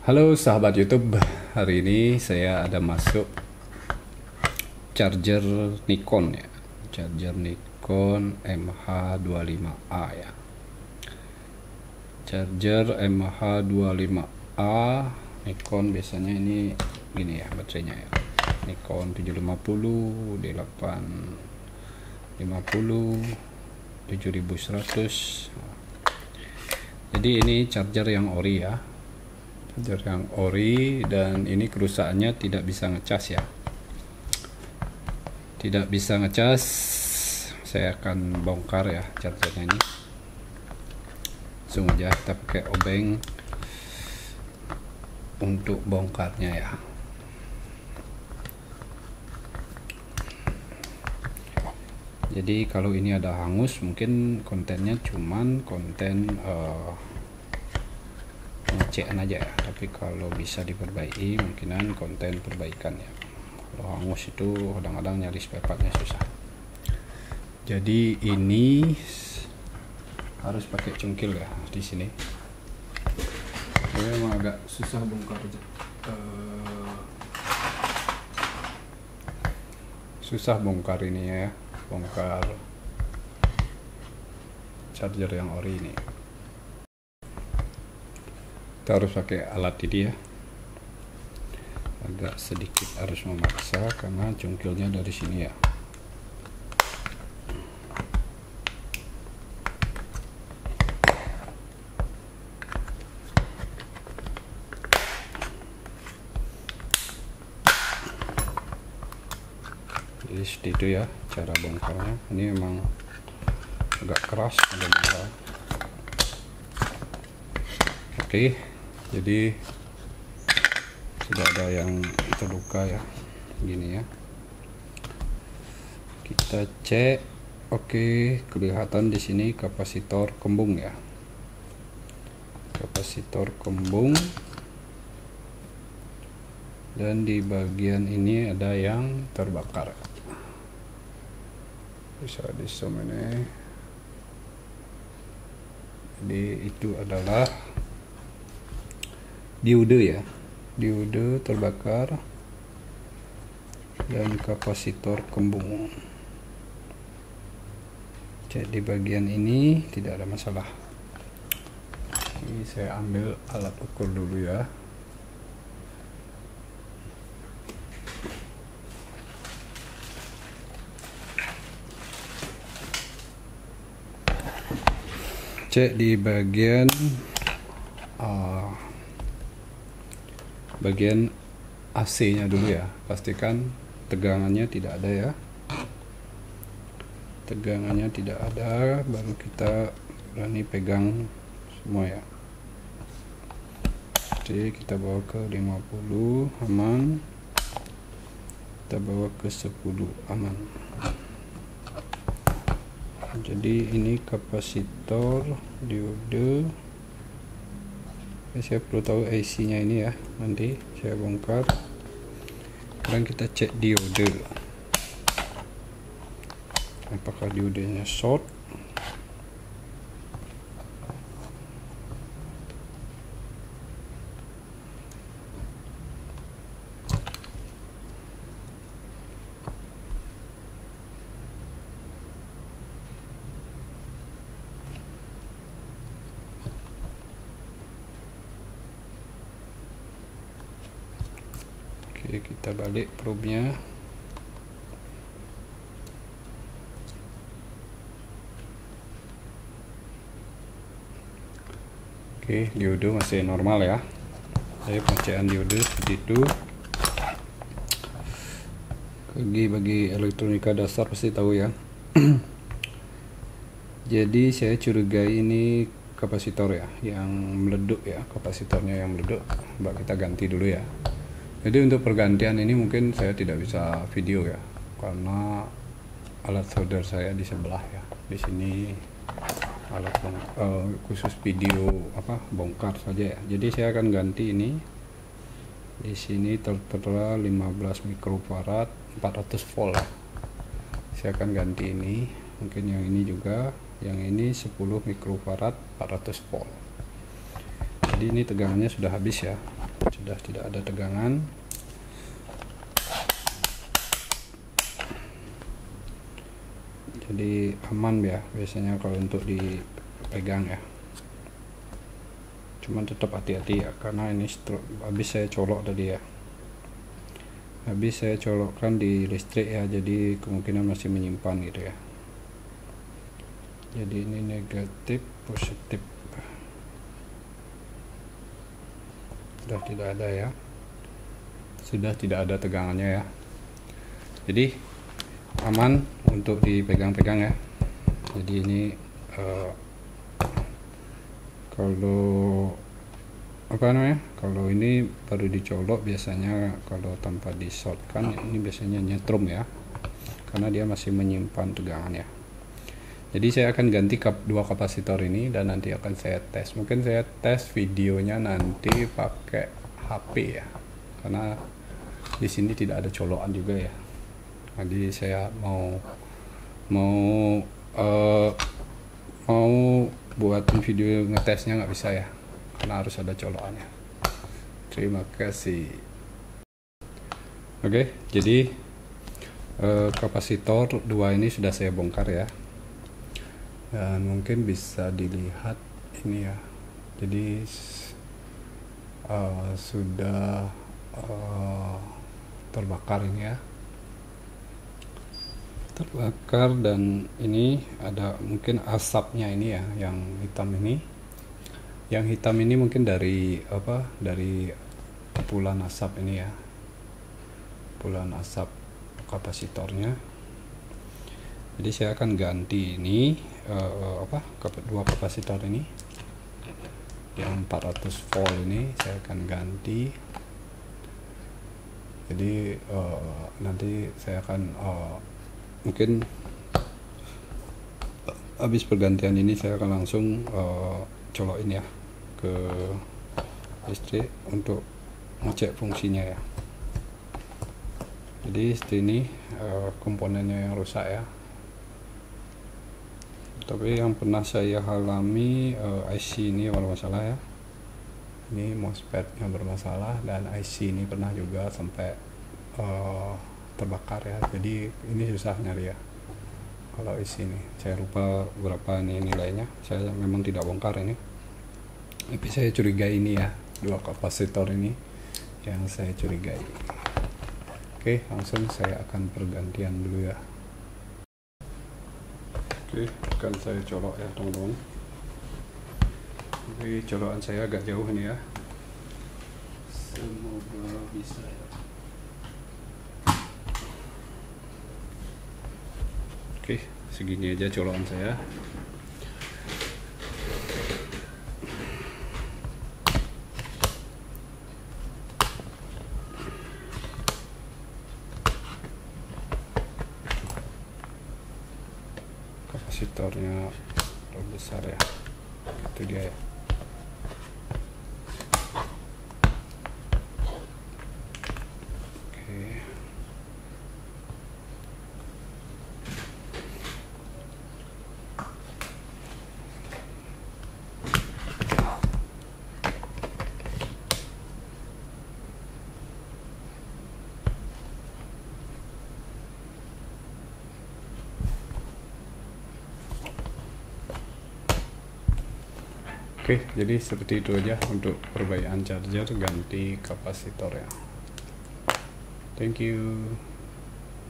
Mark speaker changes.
Speaker 1: Halo sahabat YouTube, hari ini saya ada masuk charger Nikon ya, charger Nikon MH25A ya. Charger MH25A Nikon biasanya ini gini ya baterainya ya. Nikon 750, D850, 7100. Jadi ini charger yang ori ya. Charger yang ori, dan ini kerusakannya tidak bisa ngecas ya, tidak bisa ngecas. Saya akan bongkar ya chargernya ini, langsung aja kita pakai obeng untuk bongkarnya ya. Jadi kalau ini ada hangus mungkin kontennya cuman konten ngecekan aja ya, tapi kalau bisa diperbaiki mungkinan konten perbaikan ya. Kalau hangus itu kadang-kadang nyari spare partnya susah. Jadi ini harus pakai cungkil ya di sini. Ini memang agak susah bongkar aja. Susah bongkar ini ya, bongkar charger yang ori ini. Kita harus pakai alat ini ya, agak sedikit harus memaksa karena cungkilnya dari sini ya. Jadi seperti itu ya cara bongkarnya. Ini memang agak keras ada bongkar. Oke, jadi sudah ada yang terluka ya, gini ya. Kita cek. Oke, kelihatan di sini kapasitor kembung ya, kapasitor kembung. Dan di bagian ini ada yang terbakar, bisa di zoom ini. Jadi itu adalah diode ya, diode terbakar dan kapasitor kembung. Cek di bagian ini tidak ada masalah. Ini saya ambil alat ukur dulu ya. Cek di bagian AC-nya dulu ya, pastikan tegangannya tidak ada ya, tegangannya tidak ada, baru kita berani pegang semua ya. Jadi kita bawa ke 50 aman, kita bawa ke 10 aman. Jadi ini kapasitor diode. Saya perlu tahu IC nya ini ya, nanti saya bongkar. Sekarang kita cek diode, apakah diodenya short. Oke, kita balik probe-nya. Oke, diode masih normal ya. Jadi pengecekan diode seperti itu. Bagi elektronika dasar pasti tahu ya. Jadi saya curigai ini kapasitor ya, yang meleduk ya, kapasitornya yang meleduk. Coba kita ganti dulu ya. Jadi untuk pergantian ini mungkin saya tidak bisa video ya, karena alat solder saya di sebelah ya. Di sini alat khusus video bongkar saja ya. Jadi saya akan ganti ini. Di sini tertera 15 mikrofarad 400 volt. Saya akan ganti ini. Mungkin yang ini juga, yang ini 10 mikrofarad 400 volt. Jadi ini tegangannya sudah habis ya. sudah tidak ada tegangan. Jadi aman ya biasanya kalau untuk dipegang ya. Cuman tetap hati-hati ya, karena ini habis saya colok tadi ya. Habis saya colokkan di listrik ya, jadi kemungkinan masih menyimpan gitu ya. Jadi ini negatif, positif. Sudah tidak ada ya. Sudah tidak ada tegangannya ya. Jadi aman untuk dipegang-pegang ya. Jadi ini kalau kalau ini baru dicolok biasanya, kalau tanpa di shortkan ini biasanya nyetrum ya, karena dia masih menyimpan tegangan ya. Jadi saya akan ganti dua kapasitor ini dan nanti akan saya tes. Mungkin saya tes videonya nanti pakai HP ya, karena di sini tidak ada colokan juga ya. Jadi saya mau buatin video ngetesnya nggak bisa ya, karena harus ada colokannya. Terima kasih. Oke, jadi kapasitor 2 ini sudah saya bongkar ya, dan mungkin bisa dilihat ini ya. Jadi sudah terbakar ini ya, terbakar, dan ini ada mungkin asapnya ini ya, yang hitam ini. Yang hitam ini mungkin dari kepulan asap ini ya, kepulan asap kapasitornya. Jadi saya akan ganti ini dua kapasitor ini, yang 400 volt ini saya akan ganti. Jadi nanti saya akan mungkin habis pergantian ini saya akan langsung colokin ya ke listrik untuk ngecek fungsinya ya. Jadi seperti ini komponennya yang rusak ya. Tapi yang pernah saya alami IC ini bermasalah ya. Ini MOSFET yang bermasalah, dan IC ini pernah juga sampai terbakar ya. Jadi ini susah nyari ya kalau isi ini. Saya lupa berapa ini nilainya, saya memang tidak bongkar ini, tapi saya curigai ini ya, dua kapasitor ini yang saya curigai. Oke, langsung saya akan pergantian dulu ya. Oke, akan saya colok ya teman-teman. Oke, colokan saya agak jauh ini ya, semoga bisa ya. Oke, segini aja colokan saya. Kapasitornya terlalu besar ya, itu dia ya. Oke, jadi seperti itu aja untuk perbaikan charger ganti kapasitor ya. Thank you.